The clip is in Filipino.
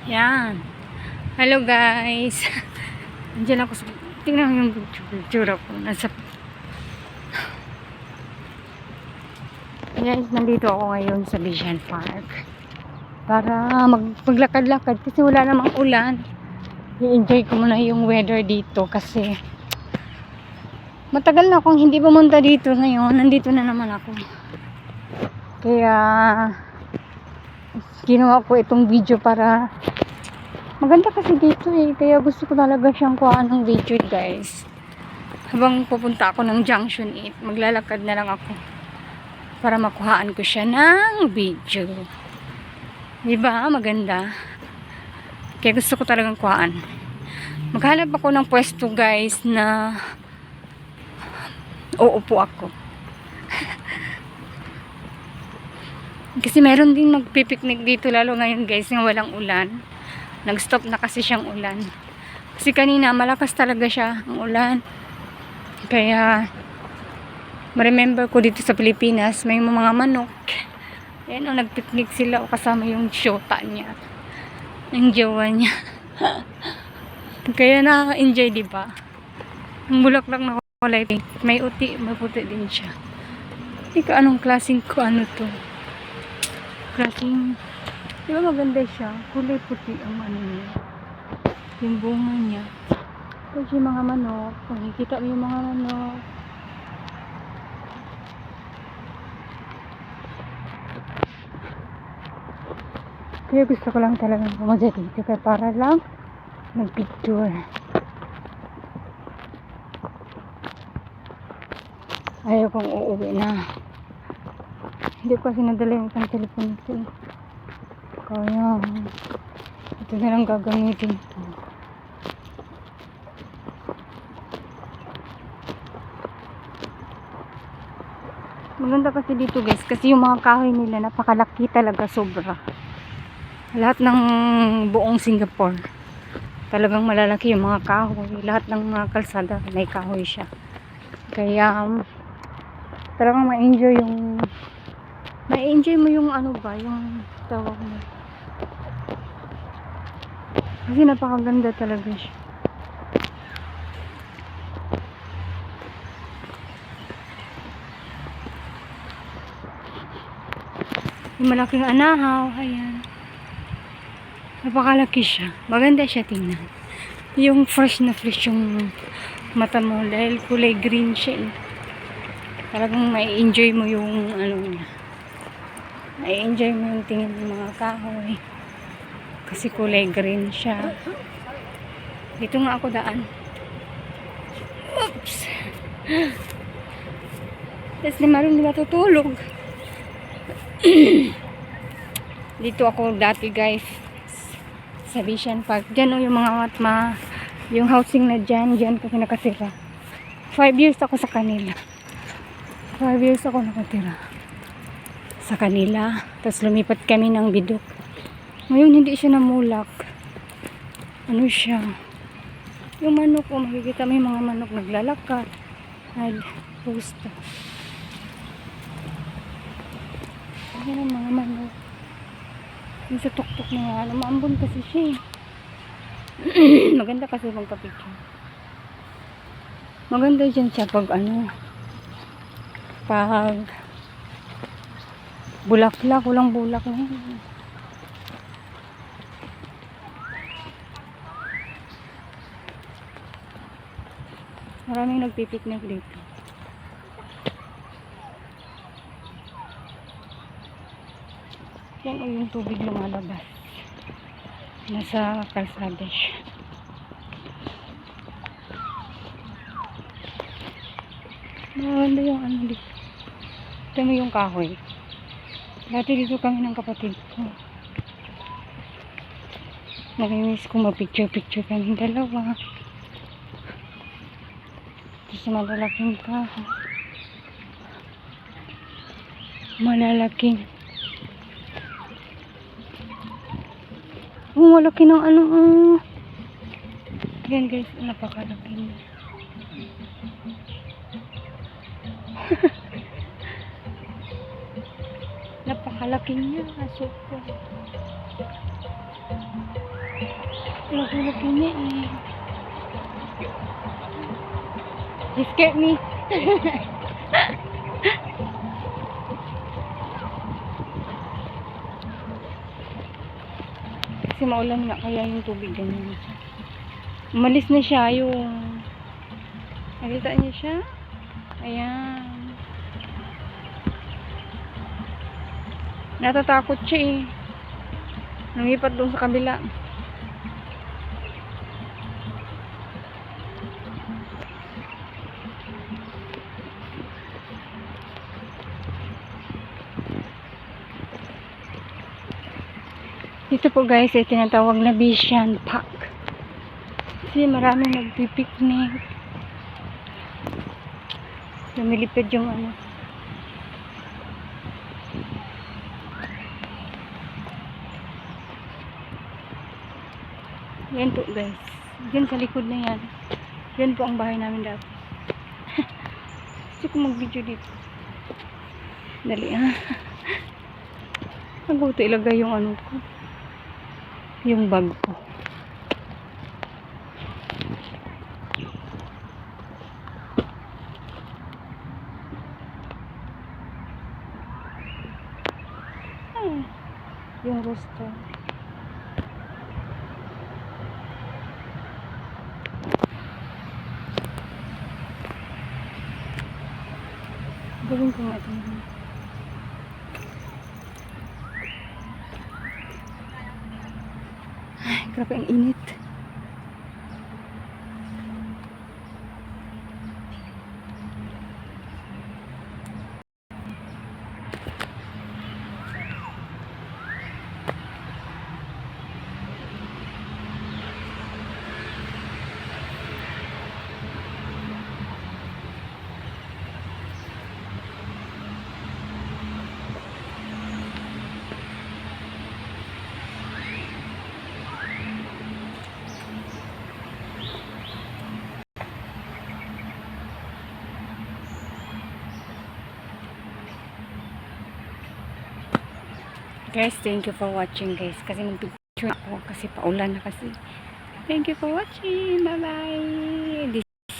Yan. Hello guys. Andiyan ako sa... Tingnan mo yung picture ko. Guys, nandito ako ngayon sa Vision Park. Para maglakad-lakad kasi wala namang ulan. I-enjoy ko muna yung weather dito kasi matagal na akong hindi pumunta dito ngayon. Nandito na naman ako. Kaya ginawa ko itong video para maganda kasi dito kaya gusto ko talaga siyang kuhaan ng video guys. Habang pupunta ako ng Junction 8, maglalakad na lang ako para makuhaan ko siya ng video. Diba? Maganda. Kaya gusto ko talagang kuhaan. Maghanap ako ng pwesto guys na uupo ako. Kasi meron din magpipiknik dito lalo ngayon guys yung walang ulan. Nag-stop na kasi siyang ulan. Kasi kanina malakas talaga siya ang ulan. Kaya ma-remember ko dito sa Pilipinas may mga manok. Ayan o, nagpiknik sila o kasama yung syota niya. Yung jowa niya. Kaya nakaka-enjoy diba? Ang bulaklak na kulay pink. May uti, may puti din siya. Ika anong klaseng ko ano to? Klaseng diba maganda siya? Kulay puti ang ano niya. Yung bunga niya. Tapos yung mga manok. Kung nakikita mo yung mga manok. Kaya gusto ko lang talagang pumunta dito. Kaya para lang mag-picture. Ayaw kong uuwi na. Hindi ko kasi nadala yung isang telephone ko. Kaya ito na lang gagamitin ko. Maganda kasi dito guys kasi yung mga kahoy nila napakalaki talaga, sobra. Lahat ng buong Singapore talagang malalaki yung mga kahoy. Lahat ng mga kalsada may kahoy siya. Kaya talagang ma-enjoy mo yung ano ba, yung tawag mo. Kasi napakaganda talaga siya. Yung malaking anahaw, ayan. Napakalaki siya. Maganda siya tingnan. Yung fresh na fresh yung mata mo dahil kulay green siya Talagang mai-enjoy mo yung ano niya. Mai-enjoy mo yung tingin ng mga kahoy. Kasi kulay green siya. Dito nga ako daan. Oops! Tapos di maroon nila tutulog. Dito ako dati guys. Sa Vision Park. Diyan yung mga yung housing na dyan kasi nakatira. 5 years ako sa kanila. 5 years ako nakatira sa kanila. Tapos lumipat kami ng Bidok. Ngayon hindi siya namulak. Ano siya? Yung manok, makikita mo yung mga manok naglalakad. Nag-posta. Ayan ang mga manok. Yung sa tuktok na nga, maambon kasi siya Maganda kasi magpa-picture. Maganda dyan siya pag pag bulaklak, walang bulak na yun. Maraming nagpipiknik dito. Yan o yung tubig lumalabas. Nasa kalsada siya. Maganda yung ano dito. Ito mo yung kahoy. Dati dito kami ng kapatid ko. Namimiss ko mag-picture-picture kami dalawa. Ito sa malalaking kahoy. Malalaking. Malaki ng yan guys, napakalaki niya. Napakalaki niya. Super. Lagi-lagi niya eh. You scared me. Kasi maulan nga kaya yung tubig ganyan. Umalis na siya yung... Nakita niyo siya? Ayan. Natatakot siya eh. Nangipat doon sa kabila. Dito po guys ay tinatawag na Bishan Park. Kasi maraming nagpipiknik. Lumilipad yung ano. Yan po guys. Diyan sa likod na yan. Yan po ang bahay namin dati. Gusto ko mag-video dito. Dali ha. Bago ito ilagay yung ano ko. Yung bag ko. Ay, yung rooster. Gawin ko nga ito. Ay, grabe ang init. Guys, thank you for watching guys. Kasi nag-picture ako kasi paulan na kasi. Thank you for watching. Bye bye. This is